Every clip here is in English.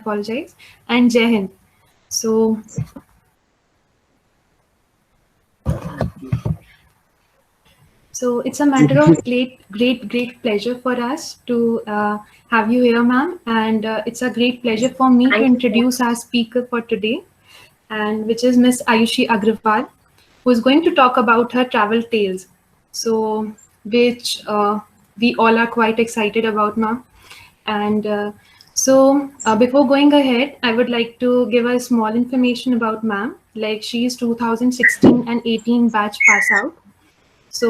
apologize, and Jai Hind. So it's a matter of great pleasure for us to have you here, ma'am. And it's a great pleasure for me to introduce our speaker for today, and which is Miss Ayushi Agrawal, who is going to talk about her travel tales. So, which we all are quite excited about, ma'am. And before going ahead, I would like to give a small information about ma'am. Like she is 2016 and 18 batch pass out, so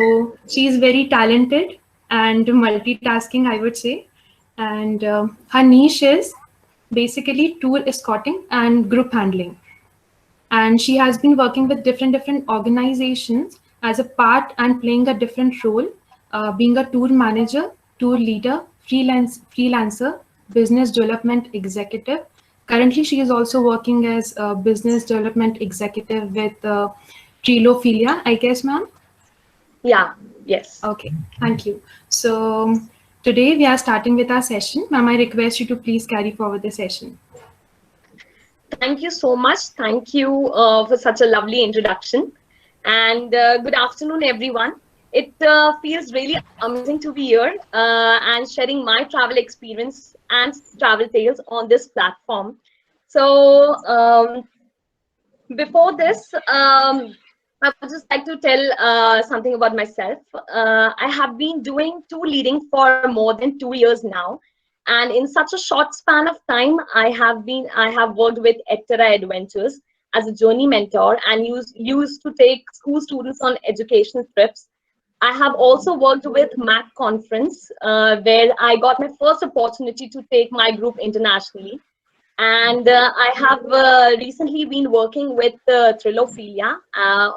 she's very talented and multitasking, I would say. And her niche is basically tour escorting and group handling. And she has been working with different organizations as a part and playing a different role, being a tour manager, tour leader, freelancer, business development executive. Currently, she is also working as a business development executive with Trilophilia, I guess, ma'am. Yeah, yes. Okay, thank you. So today we are starting with our session. Ma'am, I request you to please carry forward the session. Thank you so much. Thank you for such a lovely introduction. And good afternoon, everyone. It feels really amazing to be here and sharing my travel experience and travel tales on this platform. So before this, I would just like to tell something about myself. I have been doing tour leading for more than 2 years now, and in such a short span of time, I have worked with Ettera Adventures as a journey mentor and used to take school students on educational trips. I have also worked with MAC Conference, where I got my first opportunity to take my group internationally. And I have recently been working with Trilophilia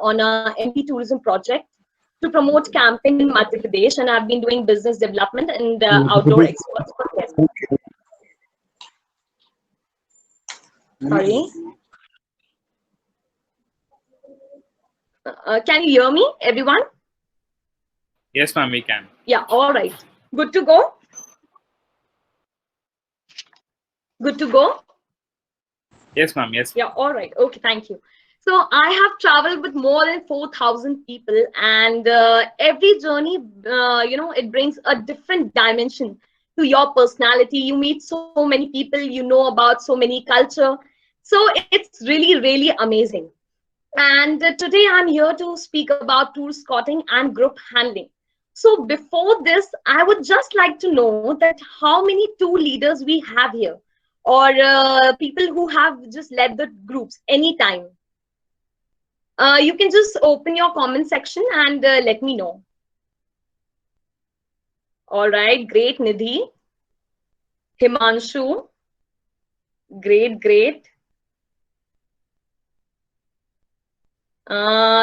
on a MP tourism project to promote camping in Madhya Pradesh, and I've been doing business development and outdoor experts for them. Sorry. Can you hear me, everyone? Yes, ma'am, we can. Yeah, all right. Good to go? Good to go? Yes, ma'am, yes. Yeah, all right. Okay, thank you. So I have traveled with more than 4,000 people, and every journey, it brings a different dimension to your personality. You meet so many people, you know about so many culture. So it's really amazing. And today I'm here to speak about tour escorting and group handling. So before this, I would just like to know that how many tour leaders we have here, or people who have just led the groups anytime. You can just open your comment section and let me know. All right, great, Nidhi. Himanshu, great.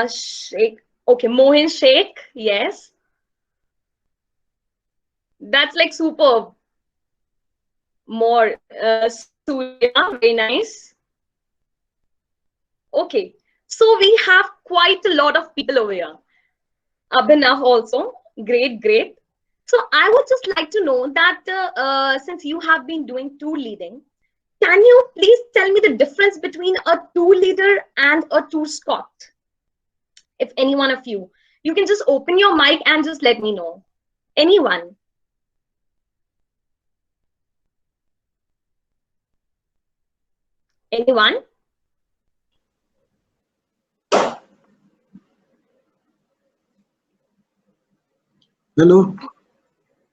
Sheikh, okay, Mohin Sheikh, yes. That's like superb. More, Surya, very nice. Okay, so we have quite a lot of people over here. Abhinav also, great. So I would just like to know that since you have been doing tour leading, can you please tell me the difference between a tour leader and a tour escort? If any one of you, you can just open your mic and just let me know. Anyone? Anyone? Hello.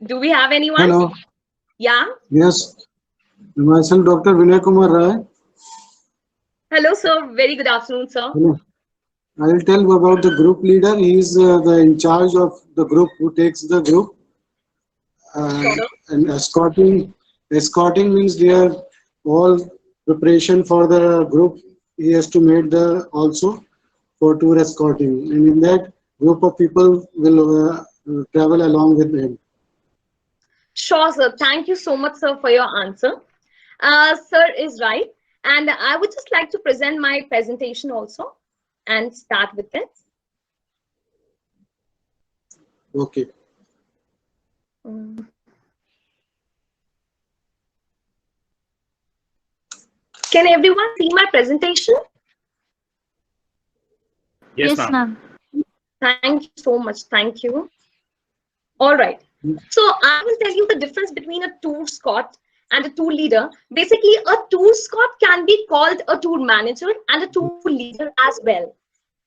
Do we have anyone? Hello. Yeah. Yes. Myself, Dr. Vinay Kumar Rai. Hello, sir. Very good afternoon, sir. Hello. I will tell you about the group leader. He is the in charge of the group who takes the group. And escorting means they are all preparation for the group. He has to make the also for tour escorting, and in that group of people will travel along with him. Sure, sir. Thank you so much, sir, for your answer. Sir is right. And I would just like to present my presentation also and start with it. Okay. Can everyone see my presentation? Yes, ma'am. Thank you so much. Thank you. All right. So I will tell you the difference between a tour Scott and a tour leader. Basically, a tour Scott can be called a tour manager and a tour leader as well.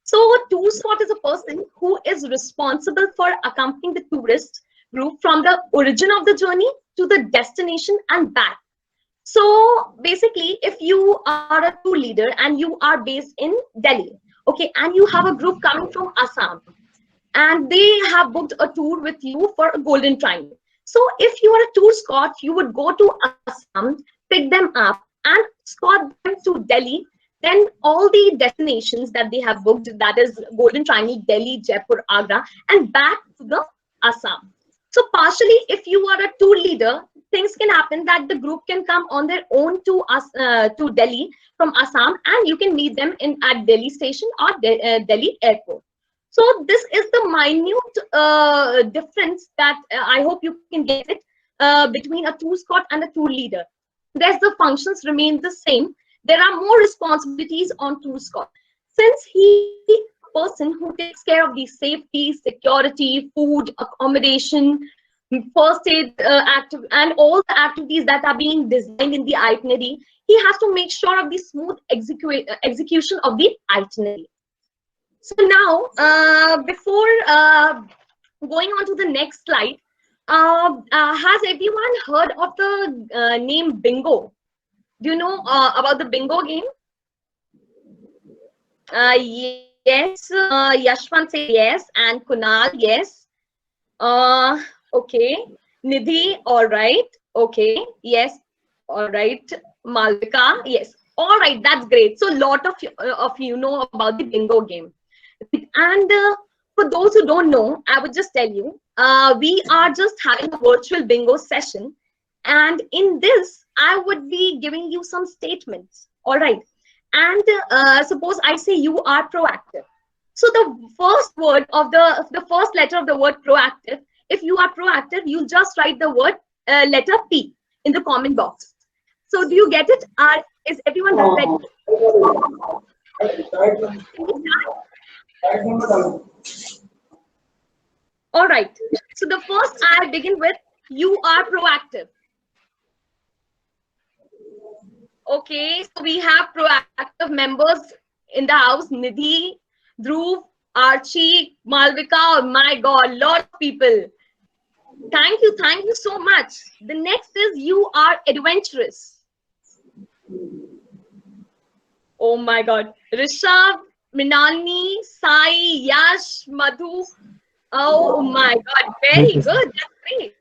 So a tour Scott is a person who is responsible for accompanying the tourist group from the origin of the journey to the destination and back. So basically, if you are a tour leader and you are based in Delhi, okay, and you have a group coming from Assam, and they have booked a tour with you for a Golden Triangle. So if you are a tour Scott, you would go to Assam, pick them up, and escort them to Delhi. Then all the destinations that they have booked, that is Golden Triangle, Delhi, Jaipur, Agra, and back to the Assam. So partially, if you are a tour leader, things can happen that the group can come on their own to us to Delhi from Assam, and you can meet them in at Delhi station or Delhi airport. So this is the minute difference that I hope you can get it between a tour Scott and a tour leader. There's the functions remain the same. There are more responsibilities on tour Scott. Since he a person who takes care of the safety, security, food, accommodation, first aid and all the activities that are being designed in the itinerary, he has to make sure of the smooth execution of the itinerary. So now, before going on to the next slide, has everyone heard of the name bingo? Do you know about the bingo game? Yes, Yashwant said yes, and Kunal, yes. Okay, Nidhi, all right. Okay, yes, all right. Malvika, yes. All right, that's great. So a lot of you know about the bingo game. And for those who don't know, I would just tell you, we are just having a virtual bingo session. And in this, I would be giving you some statements. All right. And suppose I say you are proactive. So the first word of the first letter of the word proactive, if you are proactive, you just write the word letter P in the comment box. So do you get it? Is everyone ready? All right. So the first I begin with, you are proactive. Okay, so we have proactive members in the house: Nidhi, Dhruv, Archie, Malvika. Oh my God, lot of people. Thank you so much. The next is you are adventurous. Oh my God, Rishabh, Mrinalini, Sai, Yash, Madhu. Oh my God, very good. That's great.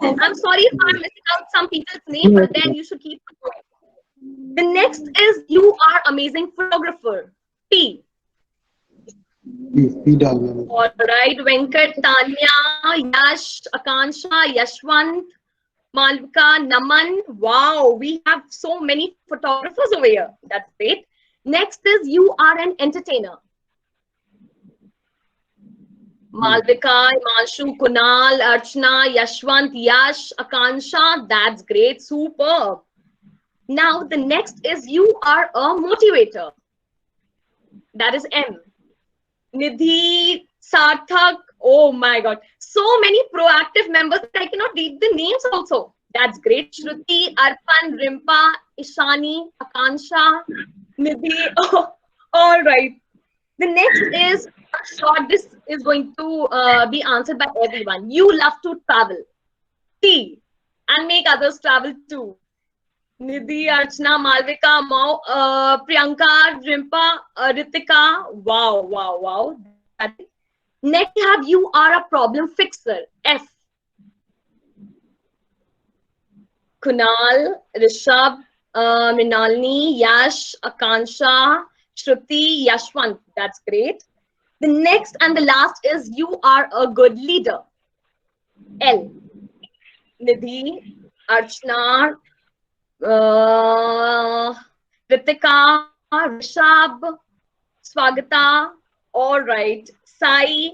I'm sorry if I'm missing out some people's name, but then you should keep going. The next is you are amazing photographer. P. All right, Venkat, Tanya, Yash, Akansha, Yashwant, Malvika, Naman. Wow, we have so many photographers over here. That's great. Next is you are an entertainer. Malvika, Imanshu, Kunal, Archana, Yashwant, Yash, Akansha. That's great. Superb. Now, the next is you are a motivator. That is M. Nidhi, Sarthak. Oh my God. So many proactive members that I cannot read the names also. That's great. Shruti, Arpan, Rimpa, Ishani, Akansha, Nidhi. Oh, all right. The next is short. This is going to be answered by everyone. You love to travel. T. And make others travel too. Nidhi, Archana, Malvika, Mao, Priyanka, Rimpa, Ritika. Wow, wow, wow. Next we have you are a problem fixer. F. Kunal, Rishabh, Mrinalini, Yash, Akansha, Shruti, Yashwant. That's great. The next and the last is you are a good leader. L. Nidhi, Archana, Ritika, Rishabh, Swagata. All right. Sai.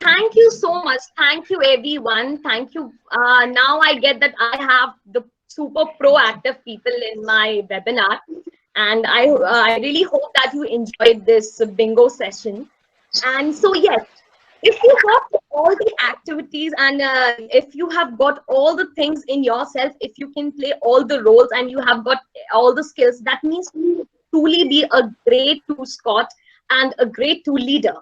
Thank you so much. Thank you, everyone. Thank you. Now I get that I have super proactive people in my webinar. And I really hope that you enjoyed this bingo session. And so, yes, if you have all the activities and if you have got all the things in yourself, if you can play all the roles and you have got all the skills, that means you truly be a great tour Scott and a great tour leader.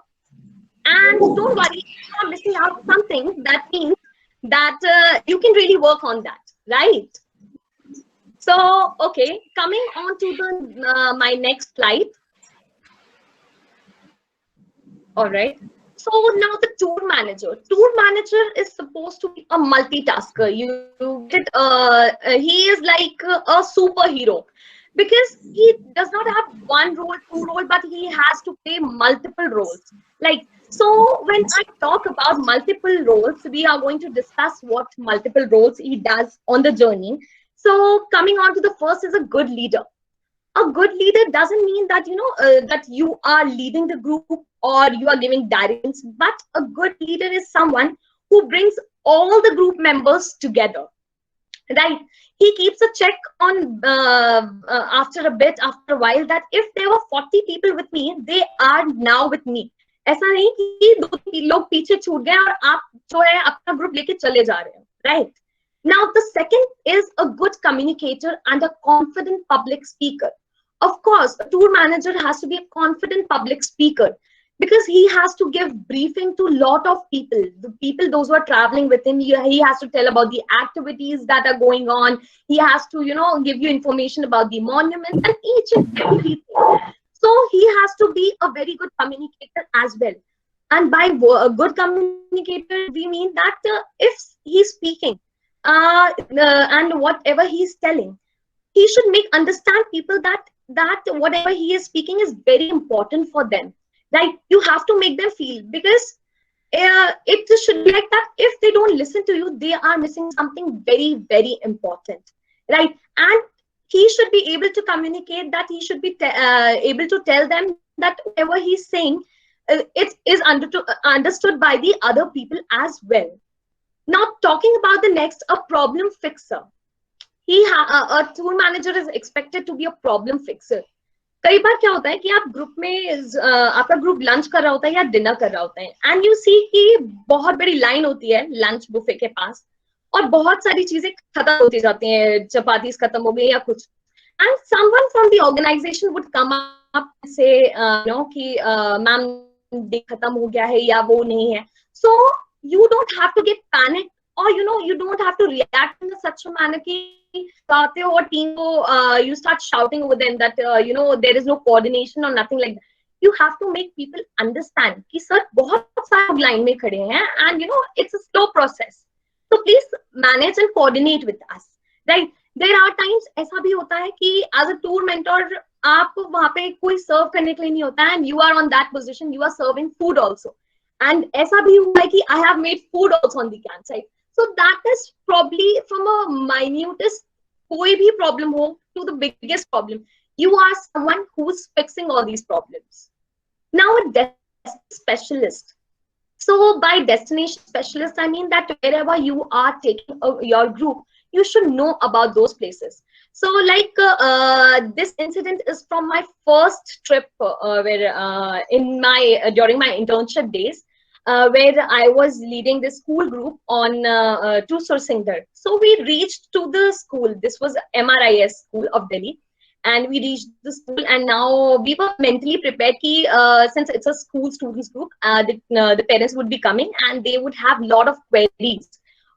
And don't worry, if you are missing out something, that means that you can really work on that, right? So, okay, coming on to the my next slide. All right. So now the tour manager. Tour manager is supposed to be a multitasker. You get he is like a superhero because he does not have one role, two role, but he has to play multiple roles. Like, so when I talk about multiple roles, we are going to discuss what multiple roles he does on the journey. So coming on to the first is a good leader. A good leader doesn't mean that that you are leading the group or you are giving directions, but a good leader is someone who brings all the group members together, right? He keeps a check on after a while, that if there were 40 people with me, they are now with me. ऐसा नहीं कि 2-3 लोग पीछे छूट गए और आप जो है अपना ग्रुप लेके चले जा रहे हो, right? Now the second is a good communicator and a confident public speaker. Of course, a tour manager has to be a confident public speaker because he has to give briefing to a lot of people. The people, those who are traveling with him, he has to tell about the activities that are going on. He has to, give you information about the monuments and each and everything. So he has to be a very good communicator as well. And by a good communicator, we mean that if he's speaking and whatever he's telling, he should make understand people that whatever he is speaking is very important for them, right? You have to make them feel, because it should be like that. If they don't listen to you, they are missing something very, very important, right? And he should be able to communicate that. He should be able to tell them that whatever he's saying, it is understood by the other people as well. Now, talking about the next, a problem fixer. A tour manager is expected to be a problem fixer. कई बार क्या होता है कि आप group में आपका group lunch कर रहा होता है या डिनर कर रहा होता है, एंड यू सी कि बहुत बड़ी लाइन होती है लंच बुफे के पास और बहुत सारी चीजें खत्म होती जाती हैं, चपाती खत्म हो गई या कुछ, and someone from the organisation would come up say कि मैम खत्म हो गया है या वो नहीं है. सो you don't have to get panicked, or you don't have to react in such a manner कि or team you start shouting over them that there is no coordination or nothing like that. You have to make people understand कि sir बहुत सारे line में खड़े हैं and it's a slow process, so please manage and coordinate with us, right? There are times ऐसा भी होता है कि as a tour mentor आप वहाँ पे कोई serve करने के लिए नहीं होता है, and you are on that position, you are serving food also. And ऐसा भी हुआ है कि I have made food also on the campsite. So that is probably from a minutest कोई भी problem हो to the biggest problem. You are someone who's fixing all these problems. Now a destination specialist. So by destination specialist, I mean that wherever you are taking your group, you should know about those places. So like this incident is from my first trip where during my internship days, where I was leading this school group on to Sursingdar. So we reached to the school. This was MRIS school of Delhi, and we reached the school. And now we were mentally prepared ki, since it's a school students group, the parents would be coming and they would have lot of queries.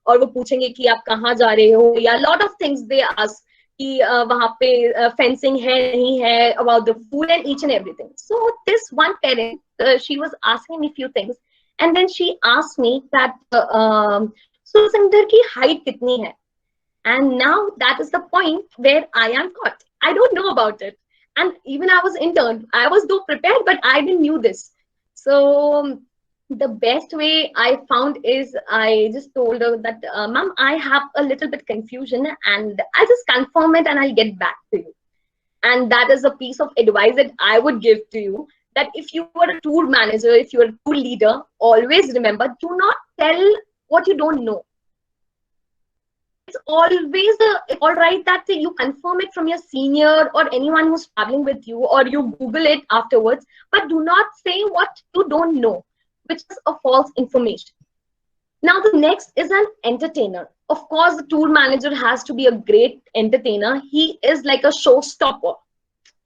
और वो पूछेंगे कि आप कहाँ जा रहे हो, या lot of things they ask कि वहाँ पे fencing है नहीं है, about the food and each and everything. So this one parent, she was asking me few things. And then she asked me that Sursingdar ki height kitni hai? And now that is the point where I am caught. I don't know about it. And even I was intern. I was though prepared, but I didn't knew this. So the best way I found is I just told her that, Ma'am, I have a little bit confusion and I'll just confirm it and I'll get back to you. And that is a piece of advice that I would give to you. That if you are a tour manager, if you are a tour leader, always remember, do not tell what you don't know. it's always all right that you confirm it from your senior or anyone who's traveling with you, or you Google it afterwards, but do not say what you don't know, which is a false information. Now, the next is an entertainer. Of course, the tour manager has to be a great entertainer. He is like a showstopper.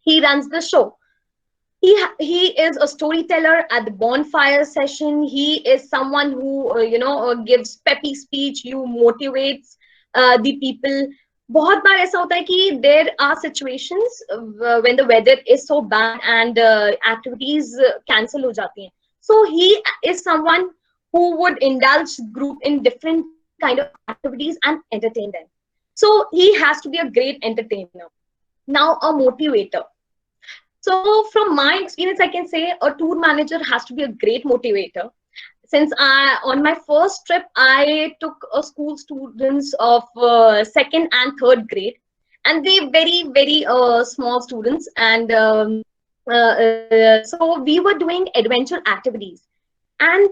He runs the show. He is a storyteller at the bonfire session. He is someone who gives peppy speech, you motivates the people. बहुत बार ऐसा होता है कि there are situations when the weather is so bad and activities cancel हो जाती हैं. So he is someone who would indulge group in different kind of activities and entertain them. So he has to be a great entertainer. Now, a motivator. So from my experience, I can say a tour manager has to be a great motivator. Since on my first trip, I took school students of second and third grade, and they very small students, and so we were doing adventure activities. And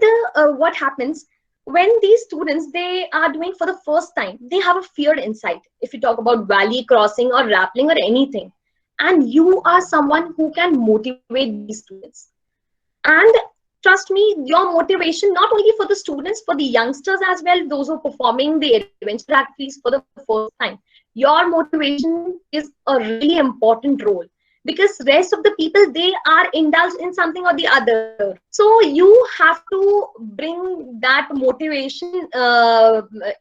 what happens when these students, they are doing for the first time, they have a fear inside. If you talk about valley crossing or rappelling or anything, and you are someone who can motivate these students. And trust me, your motivation, not only for the students, for the youngsters as well, those who are performing the adventure activities for the first time, your motivation is a really important role, because rest of the people, they are indulged in something or the other. So you have to bring that motivation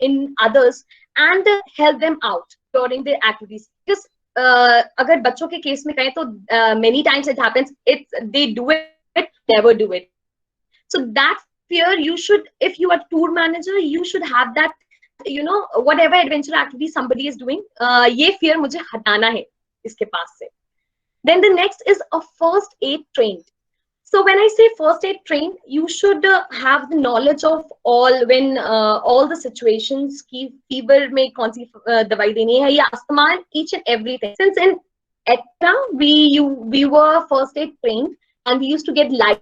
in others and help them out during the activities. Because अगर बच्चों के case में कहें तो many times it happens, they do it, never do it. So that fear, you should, if you are tour manager, you should have that, whatever adventure activity somebody is doing, ये fear मुझे हटाना है इसके पास से. Then the next is a first aid trained. So when I say first aid trained, you should have the knowledge of all the situations की fever में कौन सी दवाई देनी है या asthma, each and everything. Since in ETRA we were first aid trained, and we used to get license,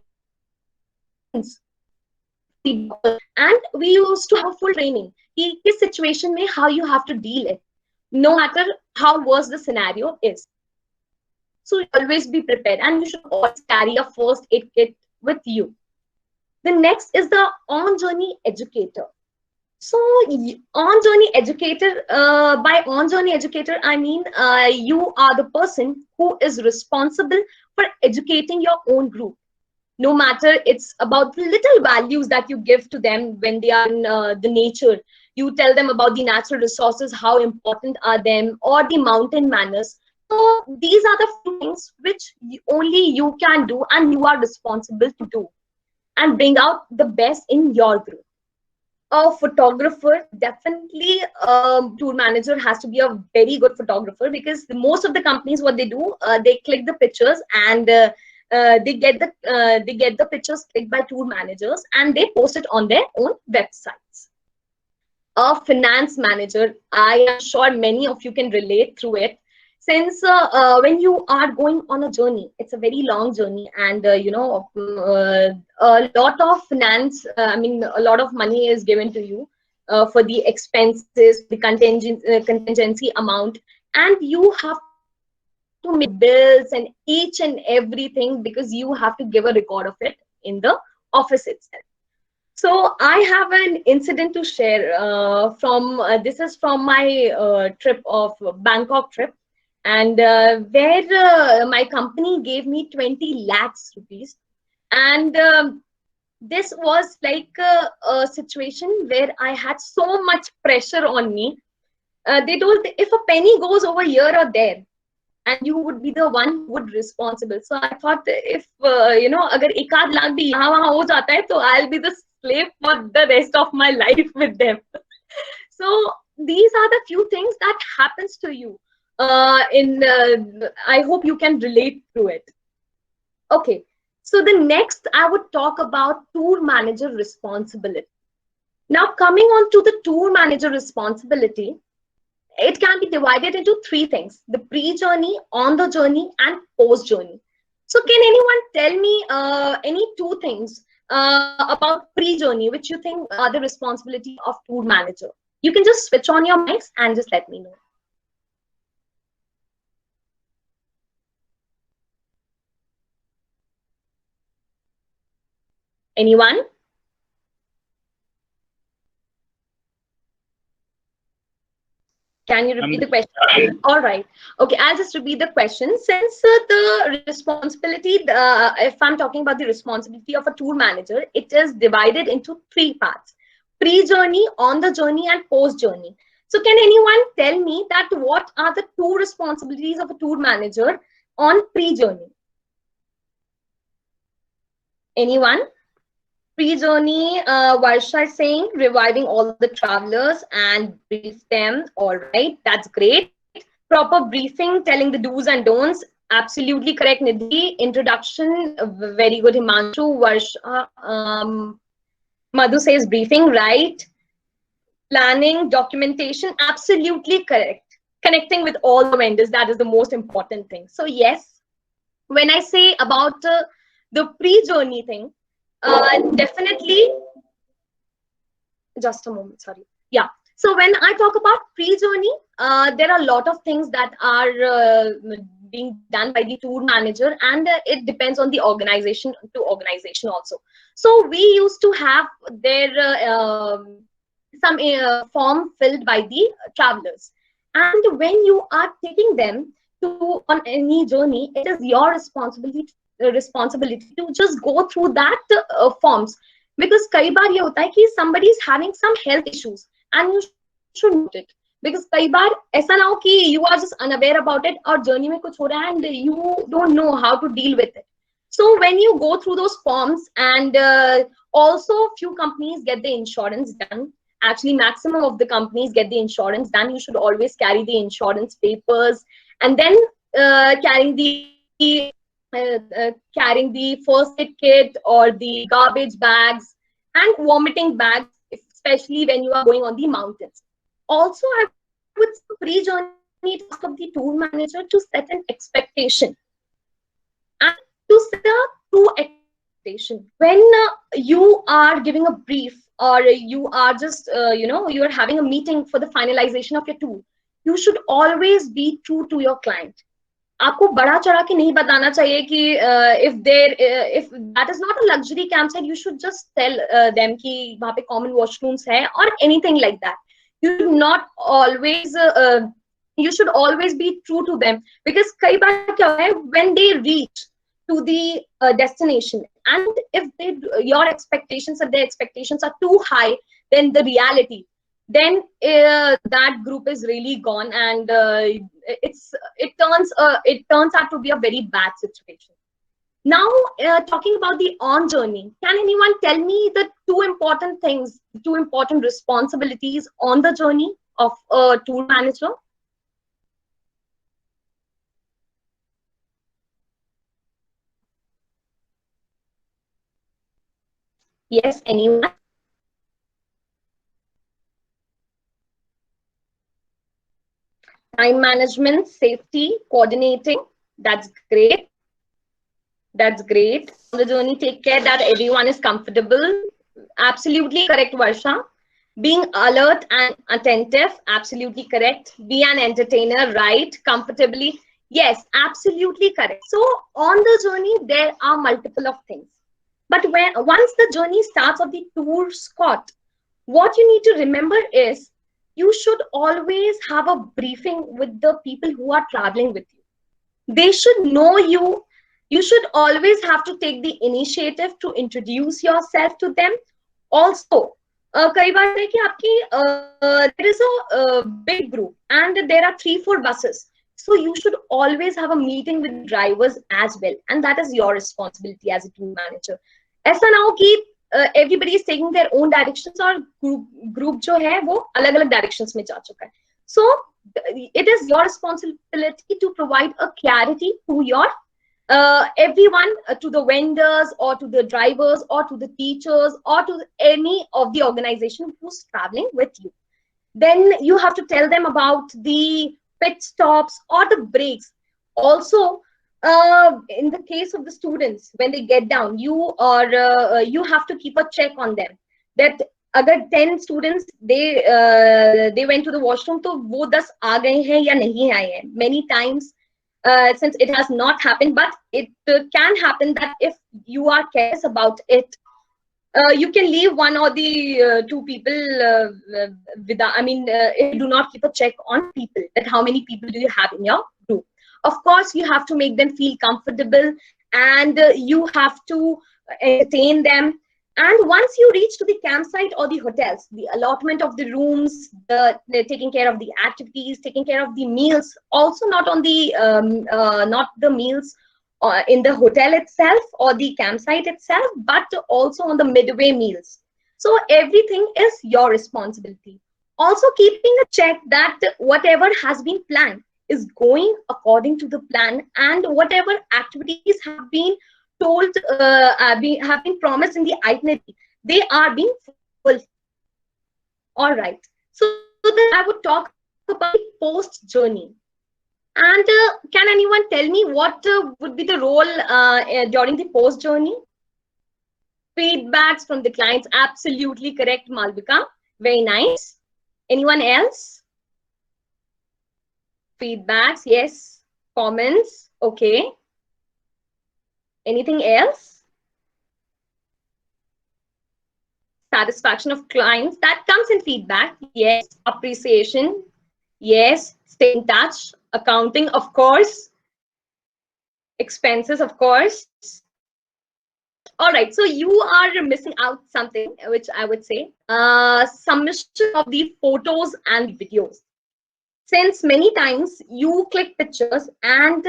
and we used to have full training कि किस situation में how you have to deal it, no matter how worse the scenario is. So always be prepared, and you should always carry a first aid kit with you. The next is the on-journey educator. So on-journey educator, by on-journey educator, I mean you are the person who is responsible for educating your own group. No matter it's about the little values that you give to them when they are in the nature. You tell them about the natural resources, how important are them, or the mountain manners. So these are the things which only you can do, and you are responsible to do and bring out the best in your group. A photographer, definitely tour manager has to be a very good photographer, because most of the companies, what they do, they click the pictures, and they get the pictures clicked by tour managers, and they post it on their own websites. A finance manager, I am sure many of you can relate through it. Since when you are going on a journey, it's a very long journey, and a lot of finance, a lot of money is given to you for the expenses, the contingency amount, and you have to make bills and each and everything, because you have to give a record of it in the office itself. So I have an incident to share this is from my trip of Bangkok trip. And where my company gave me 20 lakhs rupees, and this was like a situation where I had so much pressure on me. They told, if a penny goes over here or there, and you would be the one who would responsible. So I thought, if अगर एक आध लाख भी यहाँ वहाँ हो जाता है, तो I'll be the slave for the rest of my life with them. So these are the few things that happens to you. I hope you can relate to it. Okay, so the next I would talk about tour manager responsibility. Now coming on to the tour manager responsibility, it can be divided into three things: the pre-journey, on the journey, and post-journey. So can anyone tell me any two things about pre-journey which you think are the responsibility of tour manager? You can just switch on your mics and just let me know. Anyone? Can you repeat the question? All right. Okay, I'll just repeat the question. Since the responsibility, if I'm talking about the responsibility of a tour manager, it is divided into 3 parts: pre-journey, on the journey, and post-journey. So can anyone tell me that what are the 2 responsibilities of a tour manager on pre-journey? Anyone? Pre-journey, Varsha is saying reviving all the travelers and brief them. All right, that's great. Proper briefing, telling the do's and don'ts. Absolutely correct, Nidhi. Introduction, very good, Himanshu. Varsha, Madhu says briefing, right. Planning, documentation, absolutely correct. Connecting with all the vendors, that is the most important thing. So yes, when I say about the pre-journey thing, definitely, just a moment, sorry. Yeah, so when I talk about pre-journey, there are a lot of things that are being done by the tour manager, and it depends on the organization to organization also. So we used to have their some form filled by the travelers, and when you are taking them to on any journey, it is your responsibility to just go through that forms, because कई बार ये होता है कि somebody is having some health issues and you should note it, because कई बार ऐसा ना हो कि you are just unaware about it और journey में कुछ हो रहा है and you don't know how to deal with it. So when you go through those forms, and also few companies get the insurance done. Actually, maximum of the companies get the insurance done. You should always carry the insurance papers, and then carrying the first aid kit or the garbage bags and vomiting bags, especially when you are going on the mountains. Also, I would pre-journey task of the tour manager to set an expectation and to set a true expectation. When you are giving a brief, or you are just you are having a meeting for the finalization of your tour, you should always be true to your client. आपको बड़ा चढ़ा के नहीं बताना चाहिए कि if that is not a luxury campsite, you should just tell them कि वहाँ पे common washrooms है or anything like that. You should not always you should always be true to them, because कई बार क्या है, when they reach to the destination, and if your expectations and their expectations are too high than the reality, then that group is really gone, and it turns out to be a very bad situation. Now, talking about the on journey, can anyone tell me the 2 important things, 2 important responsibilities on the journey of a tour manager? Yes, anyone? Time management, safety, coordinating. That's great. That's great. On the journey, take care that everyone is comfortable. Absolutely correct, Varsha. Being alert and attentive. Absolutely correct. Be an entertainer, right? Comfortably. Yes, absolutely correct. So on the journey, there are multiple of things. But once the journey starts of the tour Scott, what you need to remember is you should always have a briefing with the people who are traveling with you. They should know you. You should always have to take the initiative to introduce yourself to them. Also, कई बार है कि आपकी there is a big group and there are 3-4 buses. So you should always have a meeting with drivers as well, and that is your responsibility as a tour manager. ऐसा ना हो कि everybody is taking their own directions और group जो है वो अलग-अलग directions में जा चुका है. So it is your responsibility to provide a clarity to your everyone, to the vendors or to the drivers or to the teachers or to any of the organization who's traveling with you. Then you have to tell them about the pit stops or the breaks. Also, in the case of the students, when they get down, you have to keep a check on them that अगर 10 students they went to the washroom, तो वो 10 आ गए हैं या नहीं आए हैं. Many times, since it has not happened, but it can happen that if you are careless about it, you can leave one or the two people without, I mean, if you do not keep a check on people, that how many people do you have in your group. Of course, you have to make them feel comfortable, and you have to entertain them. And once you reach to the campsite or the hotels, the allotment of the rooms, the taking care of the activities, taking care of the meals, also not on the not the meals in the hotel itself or the campsite itself, but also on the midway meals. So everything is your responsibility. Also keeping a check that whatever has been planned is going according to the plan, and whatever activities have been told, have been promised in the itinerary, they are being fulfilled. All right. So then I would talk about the post journey. And can anyone tell me what would be the role during the post journey? Feedbacks from the clients. Absolutely correct, Malvika. Very nice. Anyone else? Feedbacks, yes. Comments, okay. Anything else? Satisfaction of clients, that comes in feedback. Yes. Appreciation, yes. Stay in touch. Accounting, of course. Expenses, of course. All right, so you are missing out something, which I would say, submission of the photos and videos. Since many times you click pictures, and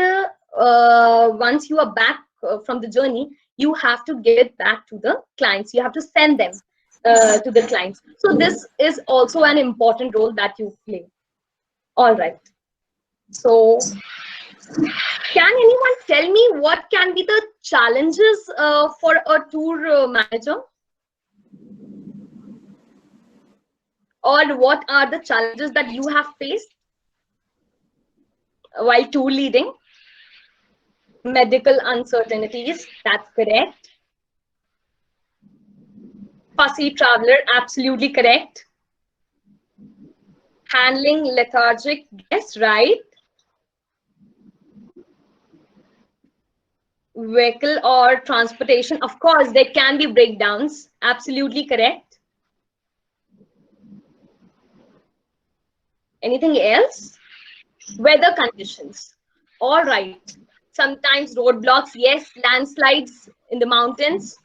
once you are back from the journey, you have to give it back to the clients. You have to send them to the clients. So this is also an important role that you play. All right. So can anyone tell me what can be the challenges for a tour manager? Or what are the challenges that you have faced while tour leading? Medical uncertainties, that's correct. Fussy traveler, absolutely correct. Handling lethargic guests, right? Vehicle or transportation, of course, there can be breakdowns, absolutely correct. Anything else? Weather conditions, all right. Sometimes roadblocks, yes. Landslides in the mountains.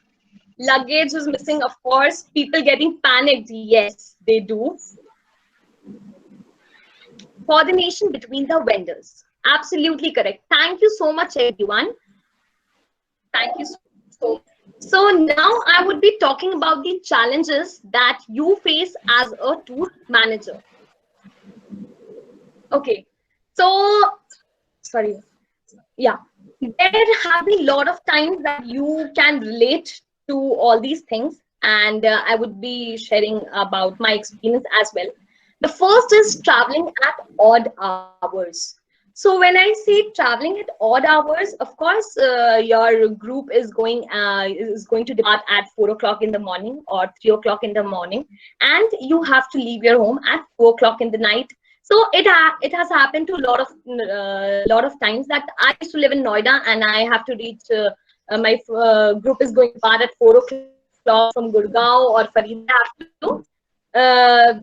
Luggage is missing, of course. People getting panicked, yes, they do. Coordination between the vendors, absolutely correct. Thank you so much, everyone. Thank you so much. So now I would be talking about the challenges that you face as a tour manager. Okay, so sorry. Yeah, there have been a lot of times that you can relate to all these things, and I would be sharing about my experience as well. The first is traveling at odd hours. So when I say traveling at odd hours, of course, your group is going to depart at 4 o'clock in the morning or 3 o'clock in the morning, and you have to leave your home at 4 o'clock in the night. So it has happened to a lot of times that I used to live in Noida, and I have to reach my group is going to depart at 4 o'clock from Gurgaon or Farid. I have to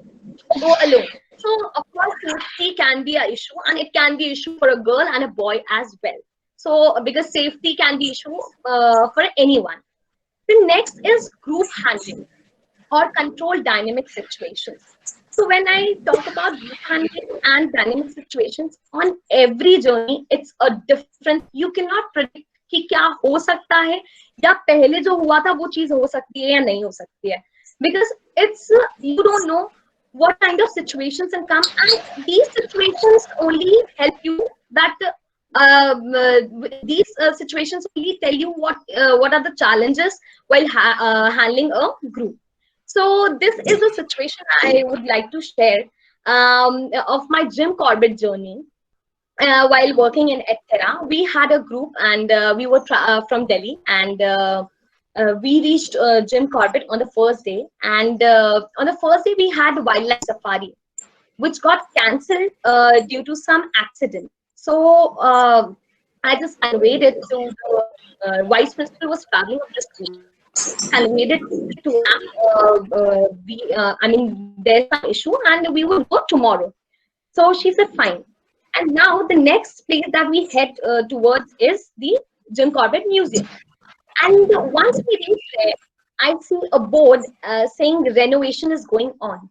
go alone. So of course, safety can be an issue, and it can be an issue for a girl and a boy as well. So because safety can be issue for anyone. The next is group handling or control dynamic situations. So when I talk about group handling and dynamic situations, on every journey, it's a different. You cannot predict कि क्या हो सकता है या पहले जो हुआ था वो चीज हो सकती है या नहीं हो सकती है, because it's you don't know what kind of situations can come, and these situations only help you that these situations only tell you what are the challenges while handling a group. So this is a situation I would like to share of my Jim Corbett journey. While working in EdTerra, we had a group, and we were from Delhi, and we reached Jim Corbett on the first day, and on the first day we had wildlife safari, which got cancelled due to some accident. So I just conveyed it to the vice principal was traveling of the school, conveyed it to I mean, there's some issue and we would go tomorrow. So she said fine. And now the next place that we head towards is the Jim Corbett Museum. And once we reach there, I see a board saying renovation is going on.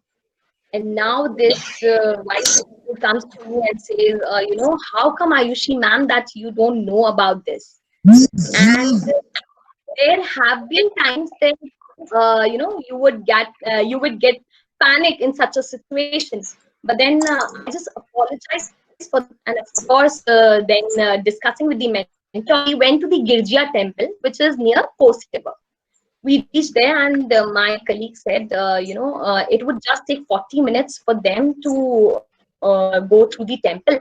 And now this vice principal comes to me and says, you know, how come Ayushi ma'am that you don't know about this? And there have been times that you know, you would get panic in such a situation. But then I just apologize for, and of course, then discussing with the mentor, we went to the Girjia temple, which is near Kosi River. We reached there, and my colleague said, you know, it would just take 40 minutes for them to go through the temple.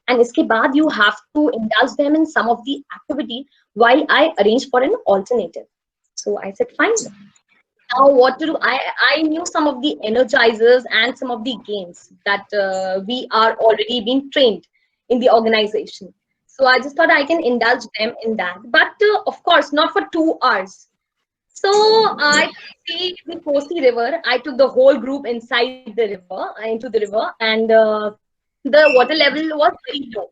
And iske baad you have to indulge them in some of the activity while I arrange for an alternative. So I said, fine. Now what to do? I knew some of the energizers and some of the games that we are already being trained in the organization. So I just thought I can indulge them in that. But of course, not for 2 hours. So I see the Kosi River. I took the whole group inside the river, into the river, and the water level was very low,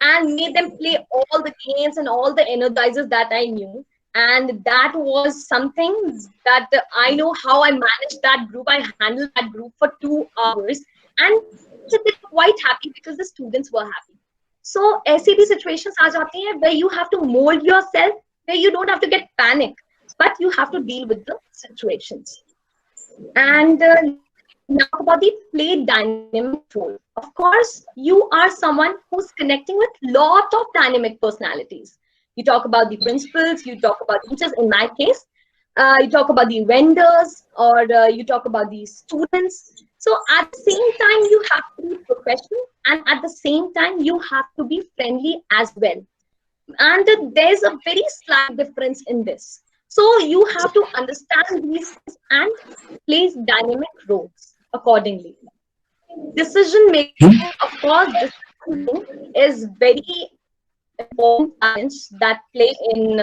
and made them play all the games and all the energizers that I knew. And that was something that I know how I managed that group. I handled that group for 2 hours, and they were quite happy because the students were happy. So ऐसी भी situations आ जाती हैं where you have to mold yourself, where you don't have to get panic, but you have to deal with the situations. And now about the play dynamic role. Of course, you are someone who's connecting with lot of dynamic personalities. You talk about the principals, you talk about teachers. In my case, you talk about the vendors, or you talk about the students. So at the same time, you have to be professional, and at the same time, you have to be friendly as well. And there's a very slight difference in this. So you have to understand these things and place dynamic roles accordingly. Decision making, of course, decision making is very important challenge that play in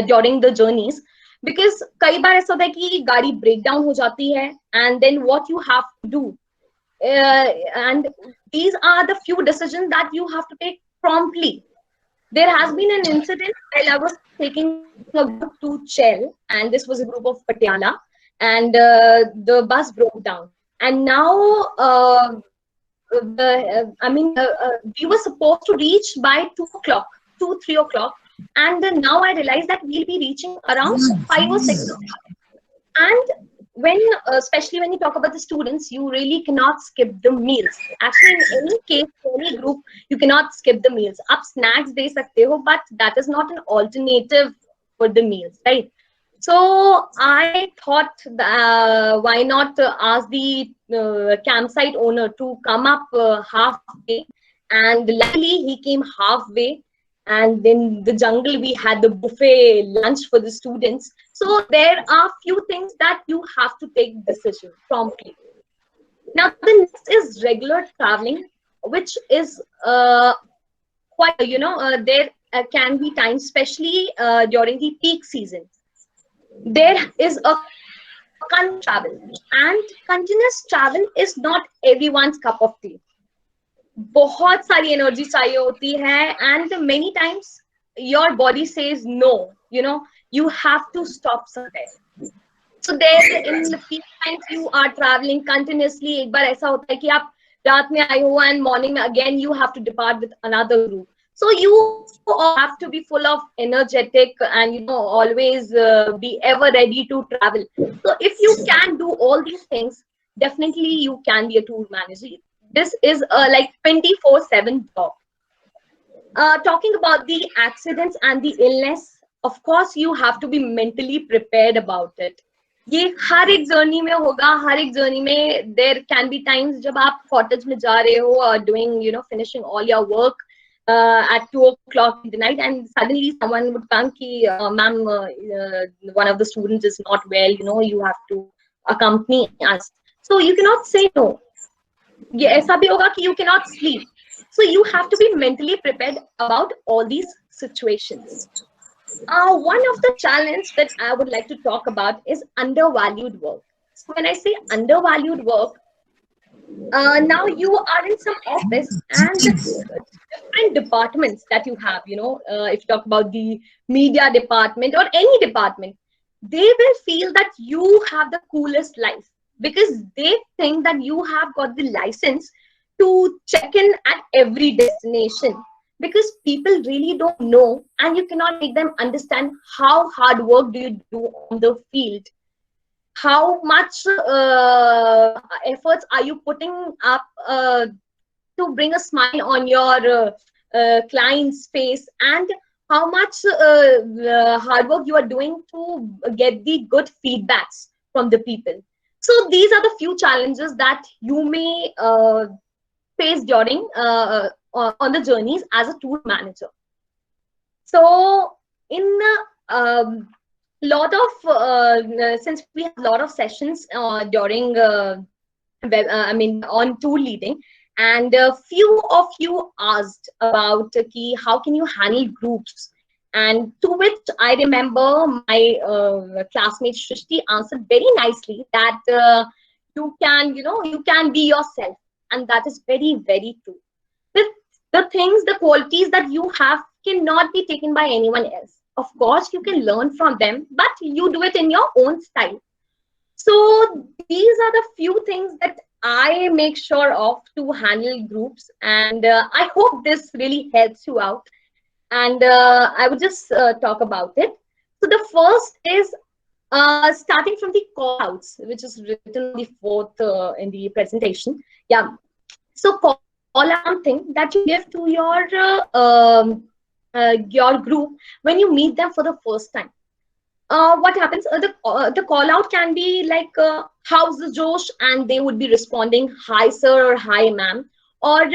during the journeys, because कई बार ऐसा होता है कि गाड़ी break down हो जाती है, and then what you have to do, and these are the few decisions that you have to take promptly. There has been an incident while I was taking a group to Chell, and this was a group of Patiala, and the bus broke down. And now, we were supposed to reach by 2 o'clock, 3 o'clock, and now I realized that we'll be reaching around 5 or 6 o'clock. And when, especially when you talk about the students, you really cannot skip the meals. Actually, in any case, any group, you cannot skip the meals. Up snacks de sakte ho, but that is not an alternative for the meals, right? So I thought, why not ask the campsite owner to come up halfway, and luckily he came halfway. And in the jungle, we had the buffet lunch for the students. So there are few things that you have to take decision promptly. Now, the next is regular traveling, which is quite, there can be times, especially during the peak season. There is a continuous travel, and continuous travel is not everyone's cup of tea. बहुत सारी energy चाहिए होती है, and many times your body says no, you have to stop somewhere. So there, in the peak times, you are traveling continuously. एक बार ऐसा होता है कि आप रात में आए हो and morning में again you have to depart with another group. So you have to be full of energetic and always be ever ready to travel. So if you can do all these things, definitely you can be a tour manager. This is like 24/7 job. Talking about the accidents and the illness, of course you have to be mentally prepared about it. ये हर एक journey में होगा, हर एक journey में there can be times जब आप cottage में जा रहे हो, doing finishing all your work, at 2 o'clock in the night, and suddenly someone would come ki, ma'am, one of the students is not well, you know, you have to accompany us. So you cannot say no. ये ऐसा भी होगा कि you cannot sleep. So you have to be mentally prepared about all these situations. One of the challenges that I would like to talk about is undervalued work. So when I say undervalued work, now you are in some office and the different departments that you have, you know, if you talk about the media department or any department, they will feel that you have the coolest life because they think that you have got the license to check in at every destination, because people really don't know and you cannot make them understand how hard work do you do on the field, how much efforts are you putting up to bring a smile on your client's face, and how much hard work you are doing to get the good feedbacks from the people. So these are the few challenges that you may face during on the journeys as a tour manager. So in lot of since we have a lot of sessions during I mean on tour leading, and a few of you asked about how can you handle groups, and to which I remember my classmate Shrishti answered very nicely that you can, you know, you can be yourself, and that is very, very true. The things, the qualities that you have cannot be taken by anyone else. Of course, you can learn from them, but you do it in your own style. So these are the few things that I make sure of to handle groups, and I hope this really helps you out. And I would just talk about it. So the first is starting from the call outs, which is written on the fourth in the presentation. Yeah. So call out something that you give to your group when you meet them for the first time. What happens? The call out can be like, how's the Josh? And they would be responding, hi sir or hi ma'am. Or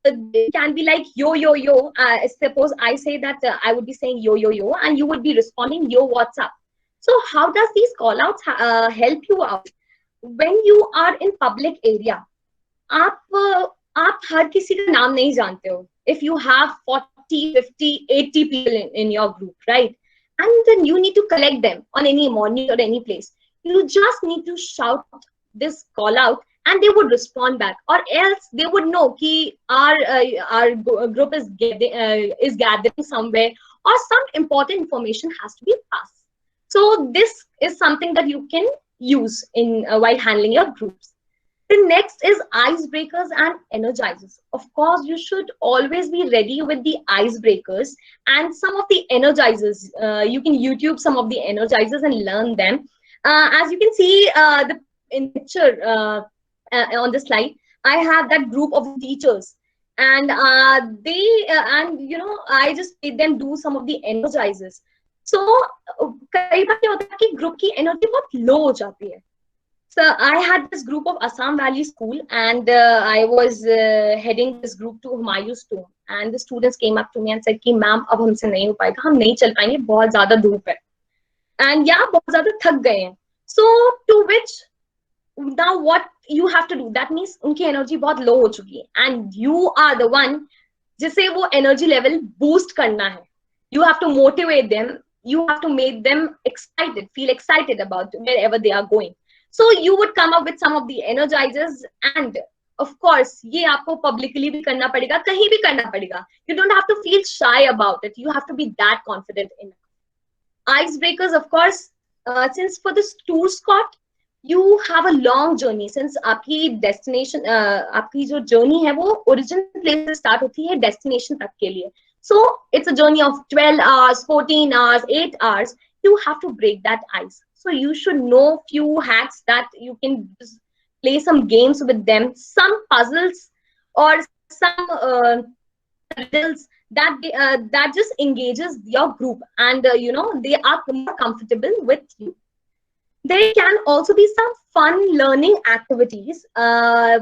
it can be like yo yo yo. Suppose I say that I would be saying yo yo yo, and you would be responding yo what's up. So how does these call outs help you out when you are in public area? आप हर किसी का नाम नहीं जानते हो. If you have 40, 50, 80 people in your group, right? And then you need to collect them on any morning or any place. You just need to shout this call out and they would respond back, or else they would know ki our group is gathering somewhere, or some important information has to be passed. So this is something that you can use in while handling your groups. The next is icebreakers and energizers. Of course, you should always be ready with the icebreakers and some of the energizers. You can YouTube some of the energizers and learn them. As you can see in the picture on the slide, I have that group of teachers, and and you know, I just made them do some of the energizers. So कई बार क्या होता है कि group की energy बहुत low हो जाती है. So I had this group of Assam Valley School, and I was heading this group to Humayun's Tomb, and the students came up to me and said कि मैम अब हमसे नहीं हो पाएगा, हम नहीं चल पाएंगे, बहुत ज़्यादा धूप है, and yeah, बहुत ज़्यादा थक गए हैं. So to which now what you have to do, that means उनकी energy बहुत low हो चुकी है, and you are the one जिसे वो energy level boost करना है. You have to motivate them, you have to make them excited, feel excited about wherever they are going. So you would come up with some of the energizers, and of course, ये आपको publicly भी करना पड़ेगा, कहीं भी करना पड़ेगा. You don't have to feel shy about it. You have to be that confident in it. Icebreakers, of course, since for this tour Scott, you have a long journey. Since आपकी destination, आपकी जो journey है वो origin place से start होती है destination तक के लिए. So it's a journey of 12 hours, 14 hours, 8 hours. You have to break that ice. So you should know few hacks that you can just play some games with them, some puzzles or some riddles that that just engages your group, and you know, they are more comfortable with you. There can also be some fun learning activities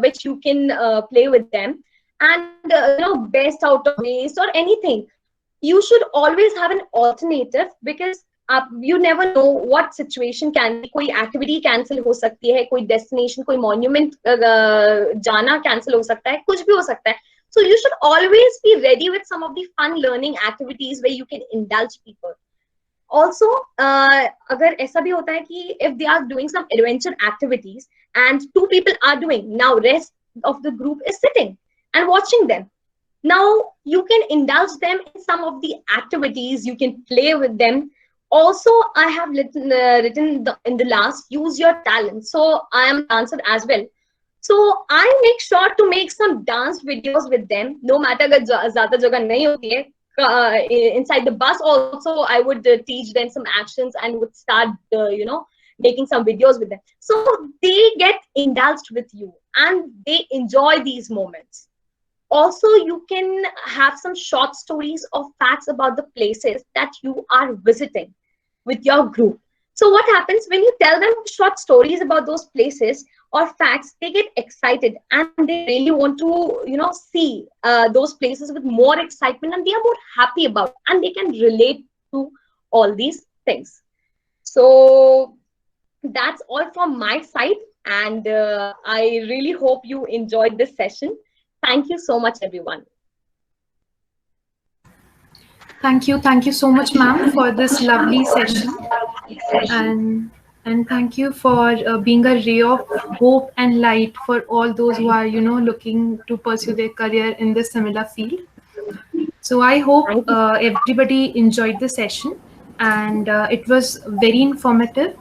which you can play with them. and best out of waste or anything. You should always have an alternative, because you never know what situation can be. कोई activity cancel हो सकती है, कोई destination, कोई monument जाना cancel हो सकता है, कुछ भी हो सकता है. So you should always be ready with some of the fun learning activities where you can indulge people. Also, अगर ऐसा भी होता है कि if they are doing some adventure activities and 2 people are doing, now rest of the group is sitting and watching them. Now you can indulge them in some of the activities, you can play with them. Also, I have written in the last, use your talent. So I am a dancer as well. So I make sure to make some dance videos with them, no matter अगर ज़्यादा जगह नहीं होती है. Inside the bus also, I would teach them some actions and would start, making some videos with them. So they get indulged with you and they enjoy these moments. Also, you can have some short stories or facts about the places that you are visiting with your group. So what happens when you tell them short stories about those places or facts, they get excited and they really want to, see those places with more excitement, and they are more happy about it, and they can relate to all these things. So that's all from my side, and I really hope you enjoyed this session. Thank you so much, everyone. Thank you so much, ma'am, for this lovely session, and thank you for being a ray of hope and light for all those who are looking to pursue their career in this similar field. So I hope everybody enjoyed the session, and it was very informative.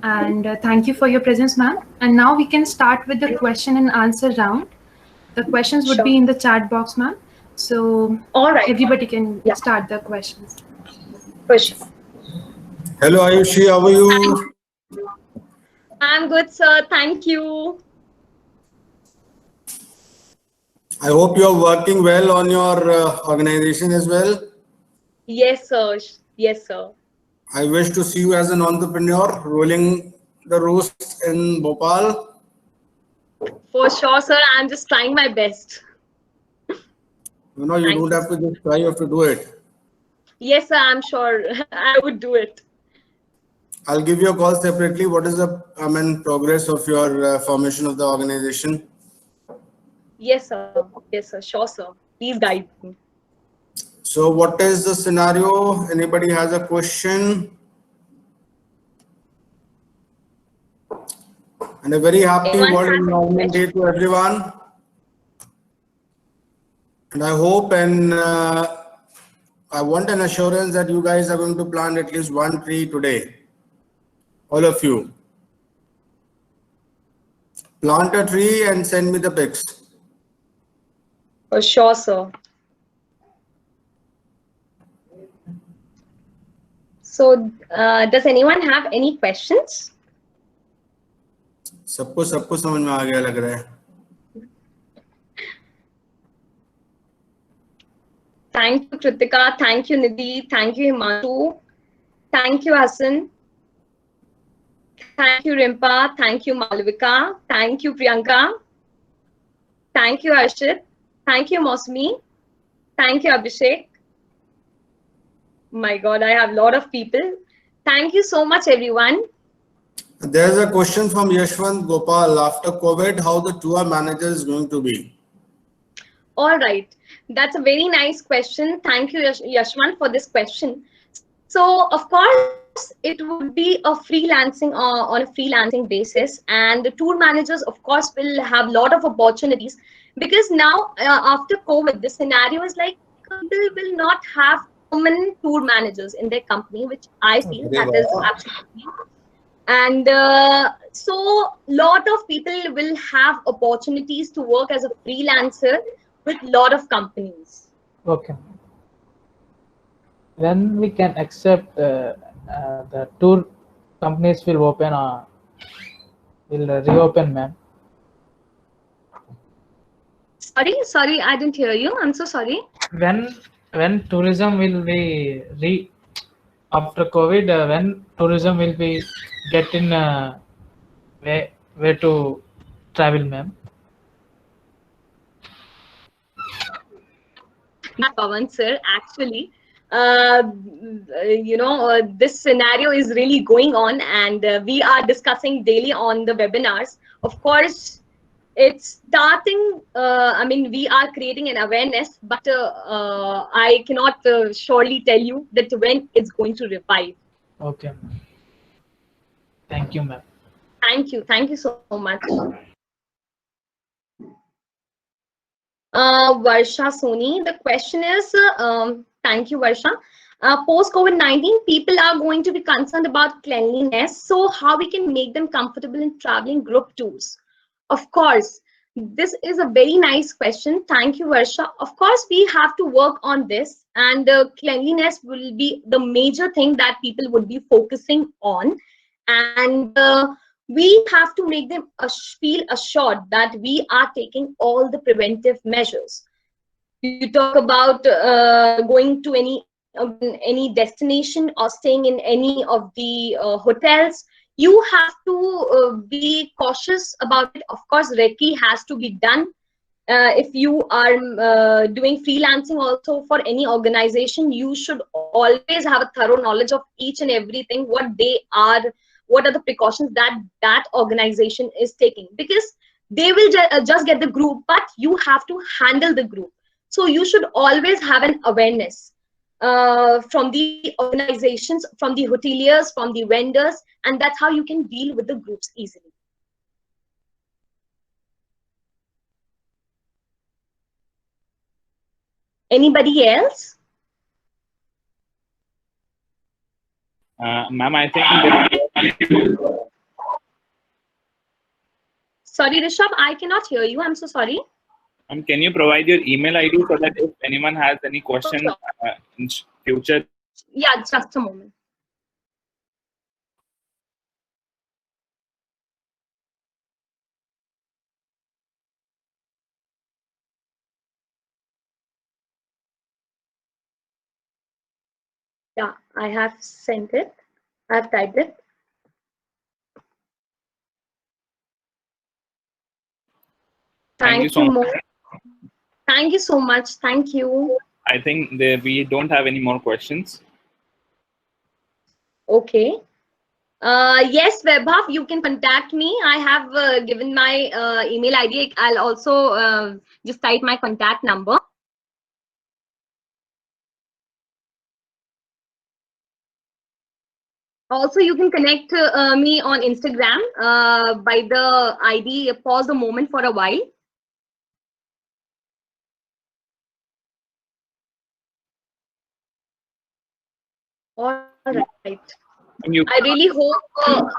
And thank you for your presence, ma'am. And now we can start with the question and answer round. The questions would be in the chat box, ma'am. So All right, everybody can start the questions. for sure. Hello Ayushi, how are you? I'm good, sir. Thank you. I hope you're working well on your organization as well. Yes, sir. Yes, sir. I wish to see you as an entrepreneur rolling the roost in Bhopal. For sure, sir. I'm just trying my best. You don't have to just try, you have to do it. Yes, sir. I'm sure I would do it. I'll give you a call separately. What is the progress of your formation of the organization? Yes, sir. Yes, sir. Sure, sir. Please guide me. So what is the scenario? Anybody has a question? And a very happy World Environment Day to everyone. And I hope and I want an assurance that you guys are going to plant at least 1 tree today. All of you. Plant a tree and send me the pics. For sure, sir. So, does anyone have any questions? सबको समझ में आ गया लग रहा है. Thank you, Kritika. Thank you, Nidhi. Thank you, Himanshu. Thank you, Hassan. Thank you, Rimpa. Thank you, Malvika. Thank you, Priyanka. Thank you, Arshit. Thank you, Mosmi. Thank you, Abhishek. My God, I have a lot of people. Thank you so much, everyone. There's a question from Yashwant Gopal. After COVID, how the tour manager is going to be? All right. That's a very nice question. Thank you, Yashwant, for this question. So, of course, it would be a freelancing on a freelancing basis, and the tour managers, of course, will have a lot of opportunities, because now after COVID, the scenario is like people will not have permanent tour managers in their company, which I feel that is absolutely. And so lot of people will have opportunities to work as a freelancer with lot of companies. Okay. When we can accept the tour companies will open will reopen, ma'am? Sorry, I didn't hear you. I'm so sorry. When tourism will be after COVID, when tourism will be getting where to travel, ma'am? Pawan sir, actually. This scenario is really going on, and we are discussing daily on the webinars. Of course, it's starting. I mean, we are creating an awareness, but I cannot surely tell you that when it's going to revive. Okay, ma'am. Thank you, ma'am. Thank you so much. Varsha Soni, the question is, thank you, Varsha. Post COVID-19, people are going to be concerned about cleanliness. So how we can make them comfortable in traveling group tours? Of course, this is a very nice question. Thank you, Varsha. Of course, we have to work on this, and cleanliness will be the major thing that people would be focusing on. And we have to make them feel assured that we are taking all the preventive measures. You talk about going to any destination or staying in any of the hotels. You have to be cautious about it. Of course, recce has to be done. If you are doing freelancing also for any organization, you should always have a thorough knowledge of each and everything, what are the precautions that organization is taking, because they will just get the group, but you have to handle the group. So you should always have an awareness from the organizations, from the hoteliers, from the vendors, and that's how you can deal with the groups easily. Anybody else? Ma'am, I think Sorry, Rishabh, I cannot hear you. I'm so sorry. can you provide your email ID so that if anyone has any questions Sure. in future? Yeah, just a moment. Yeah, I have sent it. I've typed it. Thank you so much. Thank you so much. Thank you. I think we don't have any more questions. Okay. Yes, Vaibhav, you can contact me. I have given my email ID. I'll also just type my contact number. Also, you can connect me on Instagram by the ID. Pause a moment for a while. All right. I really hope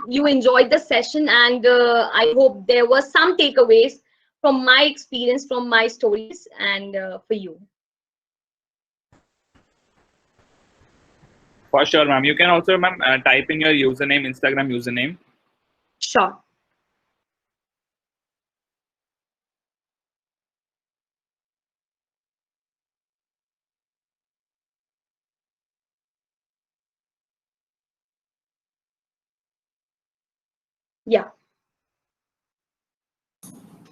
you enjoyed the session, and I hope there were some takeaways from my experience, from my stories, and for you. For sure, ma'am. You can also, ma'am, type in your username, Instagram username. Sure. Yeah.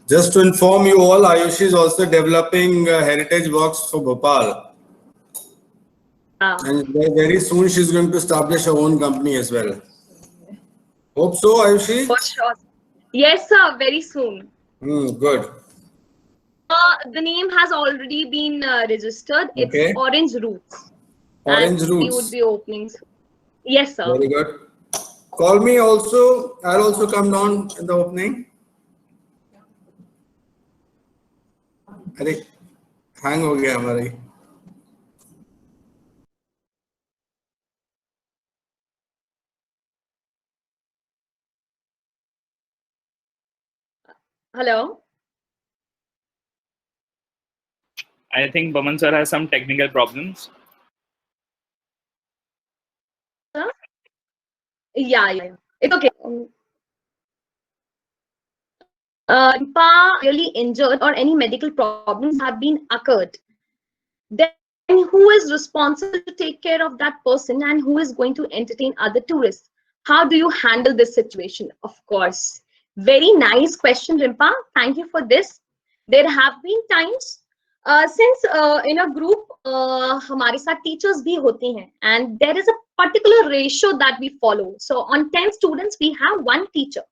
Just to inform you all, Ayushi is also developing a heritage box for Bhopal. And very soon she's going to establish her own company as well. Hope so, Ayushi? For sure. Yes, sir. Very soon. Good. The name has already been registered. Okay. It's Orange Roots. Orange and Roots. We would be opening soon. Yes, sir. Very good. Call me also. I'll also come down in the opening. अरे hang हो गया हमारा ही. Hello. I think Baman sir has some technical problems. Yeah. It's okay. Really injured or any medical problems have been occurred, then who is responsible to take care of that person, and who is going to entertain other tourists? How do you handle this situation? Of course, very nice question, Rimpa. Thank you for this. There have been times Since in a group हमारे साथ teachers भी होते हैं, and there is a particular ratio that we follow. So on 10 students we have one teacher.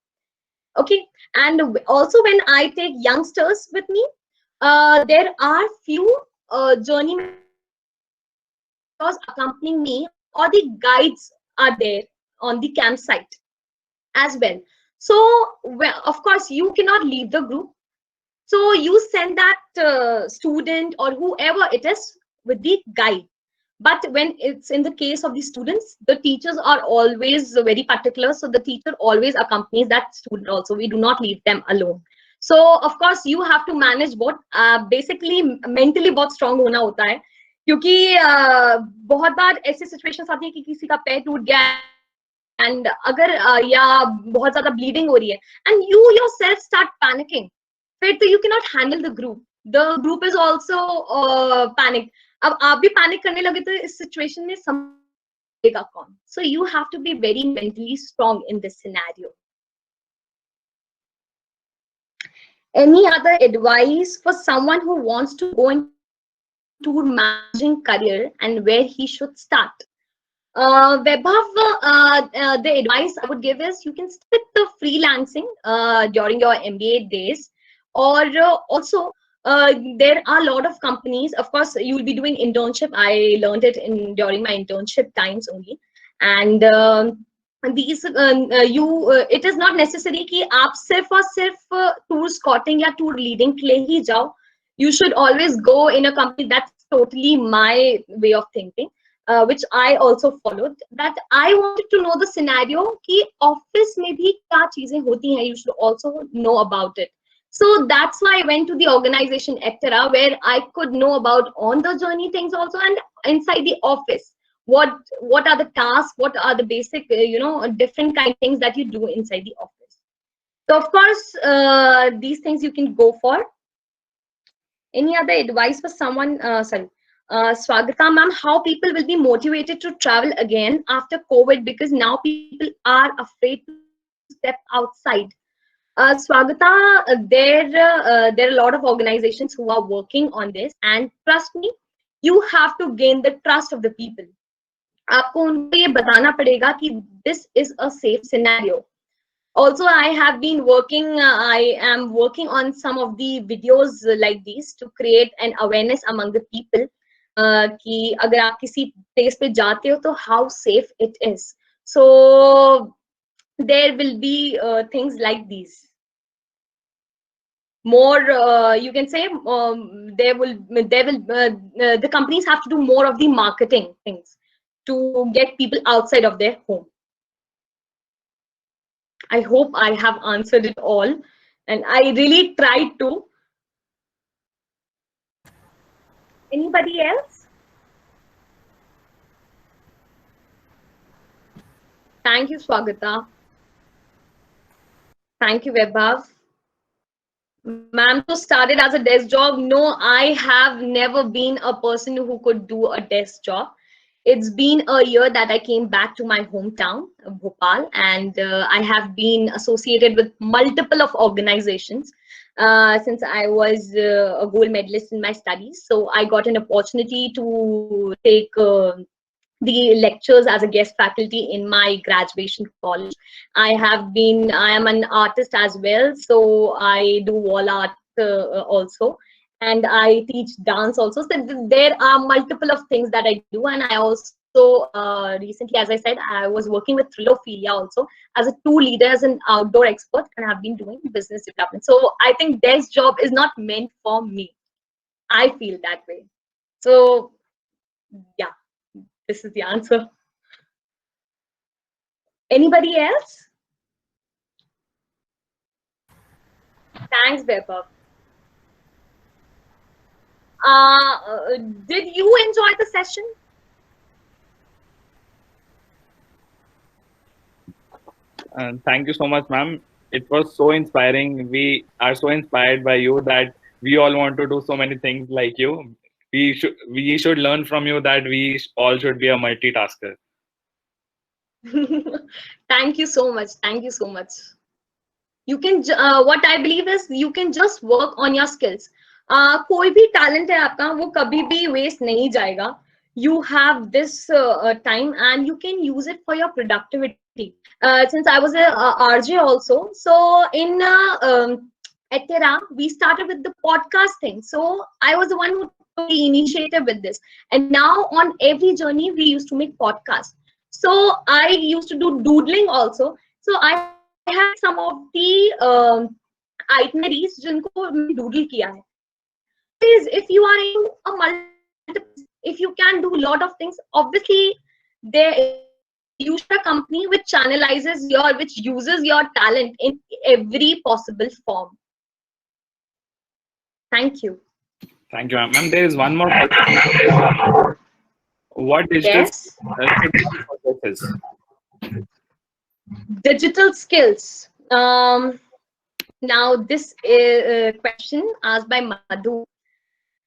Okay, and also when I take youngsters with me, there are few journey accompanying me, or the guides are there on the campsite as well. So well, of course you cannot leave the group, so you send that student or whoever it is with the guide. But when it's in the case of the students, the teachers are always very particular, so the teacher always accompanies that student also. We do not leave them alone. So of course you have to manage both. Basically mentally बहुत strong होना होता है, क्योंकि बहुत बार ऐसे situations आती है कि किसी का पैर टूट गया and अगर या बहुत ज़्यादा bleeding हो रही है and you yourself start panicking, फिर तो you cannot handle the group. The group is also panicked. अब आप भी पैनिक करने लगे तो इस सिचुएशन में संभलेगा कौन? So you have to be very mentally strong in this scenario. Any other advice for someone who wants to go into tour managing career and where he should start? Vaibhav, the advice I would give is you can start the freelancing during your MBA days, or also there are a lot of companies. Of course, you will be doing internship. I learned it during my internship times only, and these it is not necessary कि आप सिर्फ और सिर्फ tour scouting या tour leading के लिए ही जाओ. You should always go in a company. That's totally my way of thinking, which I also followed. That I wanted to know the scenario कि office में भी क्या चीजें होती हैं. You should also know about it. So that's why I went to the organization Actera, where I could know about on the journey things also, and inside the office, what are the tasks, what are the basic different kind of things that you do inside the office. So of course these things you can go for. Any other advice for someone? Swagata ma'am, how people will be motivated to travel again after COVID, because now people are afraid to step outside. Swagata, there are a lot of organizations who are working on this, and trust me, you have to gain the trust of the people. आपको उनको ये बताना पड़ेगा कि this is a safe scenario. Also, I have been working, I am working on some of the videos like these to create an awareness among the people कि अगर आप किसी place पे जाते हो तो how safe it is. So there will be things like these. More, you can say, the companies have to do more of the marketing things to get people outside of their home. I hope I have answered it all, and I really tried to. Anybody else? Thank you, Swagata. Thank you, Vaibhav. Ma'am, so started as a desk job. No, I have never been a person who could do a desk job. It's been a year that I came back to my hometown, Bhopal, and I have been associated with multiple of organizations since I was a gold medalist in my studies. So I got an opportunity to take the lectures as a guest faculty in my graduation college. I am an artist as well, so I do wall art also, and I teach dance also. So there are multiple of things that I do, and I also recently, as I said, I was working with Thrilophilia also as a tour leader, as an outdoor expert, and have been doing business development. So I think this job is not meant for me. I feel that way. So yeah. This is the answer. Anybody else? Thanks, Vaibhav. Did you enjoy the session? Thank you so much, ma'am. It was so inspiring. We are so inspired by you that we all want to do so many things like you. We should learn from you that we all should be a multitasker. Thank you so much. Thank you so much. You can what I believe is you can just work on your skills. कोई भी talent है आपका, वो कभी भी waste नहीं जाएगा. You have this time and you can use it for your productivity. Since I was a RJ also, so in at Terra, we started with the podcast thing. So I was the one who took the initiative with this. And now on every journey, we used to make podcasts. So I used to do doodling also. So I had some of the itineraries जिनको मैं doodle किया है. Is if you are in a multiple, if you can do a lot of things, obviously there you should a company which channelizes which uses your talent in every possible form. Thank you. Thank you, ma'am. There is one more question. What digital Yes. processes? Digital skills. Now this is a question asked by Madhu.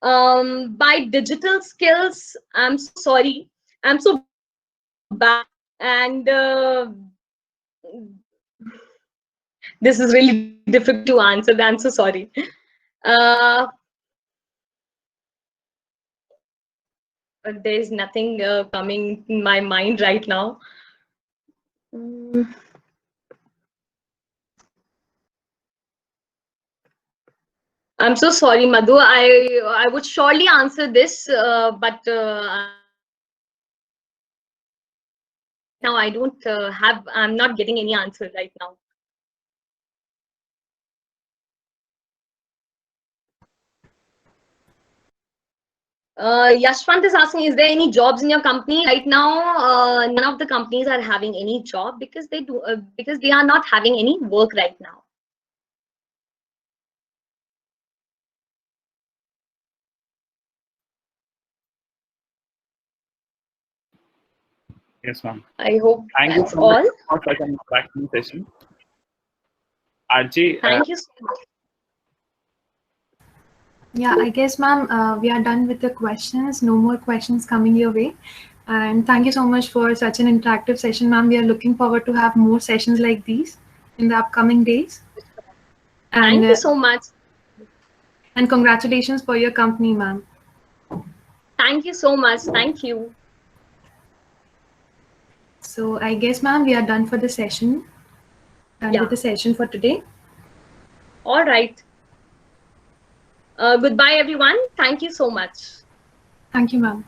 By digital skills, I'm so sorry, I'm so bad, and this is really difficult to answer. I'm so sorry. But there's nothing coming in my mind right now. I'm so sorry, Madhu. I would surely answer this, but now I don't I'm not getting any answer right now. Yashwant is asking, is there any jobs in your company right now? None of the companies are having any job because they are not having any work right now. Yes, ma'am. I hope Thank you that's so much all. for such an interactive session. Archie, Thank you so much. Yeah, I guess, ma'am, we are done with the questions. No more questions coming your way. And thank you so much for such an interactive session, ma'am. We are looking forward to have more sessions like these in the upcoming days. And, Thank you so much. And congratulations for your company, ma'am. Thank you so much. Thank you. So I guess, ma'am, we are done for the session. And Yeah. with the session for today. All right. Goodbye, everyone. Thank you so much. Thank you, ma'am.